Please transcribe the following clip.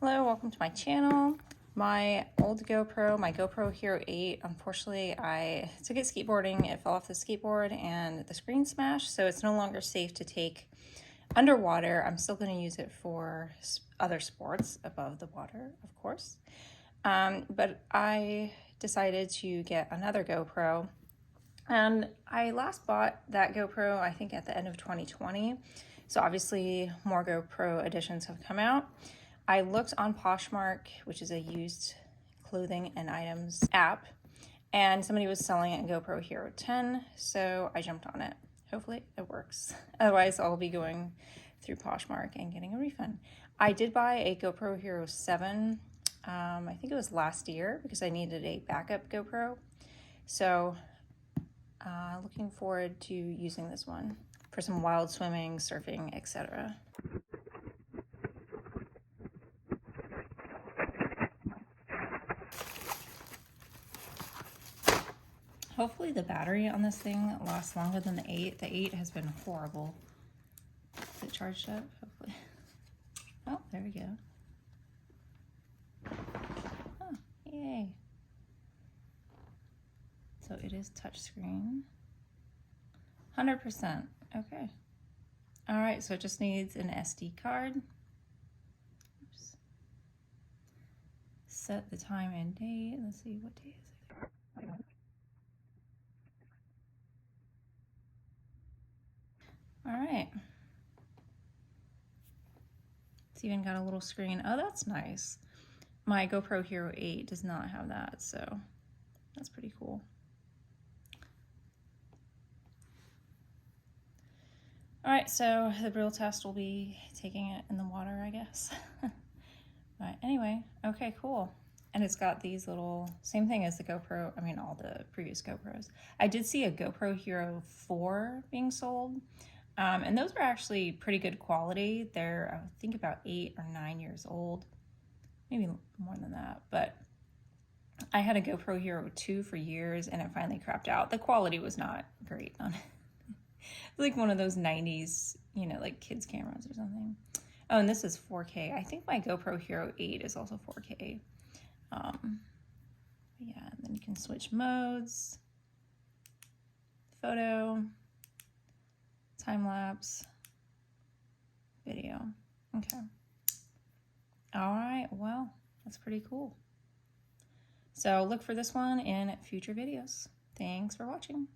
Hello, welcome to my channel. My old GoPro, my GoPro Hero 8, unfortunately I took it skateboarding, it fell off the skateboard and the screen smashed, so it's no longer safe to take underwater. I'm still going to use it for other sports above the water, of course. But I decided to get another GoPro, and I last bought that GoPro I think at the end of 2020, so obviously more GoPro editions have come out. I looked on Poshmark, which is a used clothing and items app, and somebody was selling a GoPro Hero 10, so I jumped on it. Hopefully it works. Otherwise, I'll be going through Poshmark and getting a refund. I did buy a GoPro Hero 7, I think it was last year, because I needed a backup GoPro. So looking forward to using this one for some wild swimming, surfing, etc. Hopefully the battery on this thing lasts longer than the 8. The 8 has been horrible. Is it charged up? Hopefully. Oh, there we go. Oh, yay. So it is touchscreen. 100%. Okay. All right, so it just needs an SD card. Oops. Set the time and date. Let's see, what day is it? All right. It's even got a little screen. Oh, that's nice. My GoPro Hero 8 does not have that, so that's pretty cool. All right, so the real test will be taking it in the water, I guess. But anyway, okay, cool. And it's got these little, same thing as the GoPro, I mean all the previous GoPros. I did see a GoPro Hero 4 being sold, and those were actually pretty good quality. They're, I think, about 8 or 9 years old, maybe more than that. But I had a GoPro Hero 2 for years, and it finally crapped out. The quality was not great on it. Like one of those 90s, you know, like kids cameras or something. Oh, and this is 4K. I think my GoPro Hero 8 is also 4K. Yeah, and then you can switch modes, photo, time-lapse, video. Okay. All right, well, that's pretty cool. So look for this one in future videos. Thanks for watching.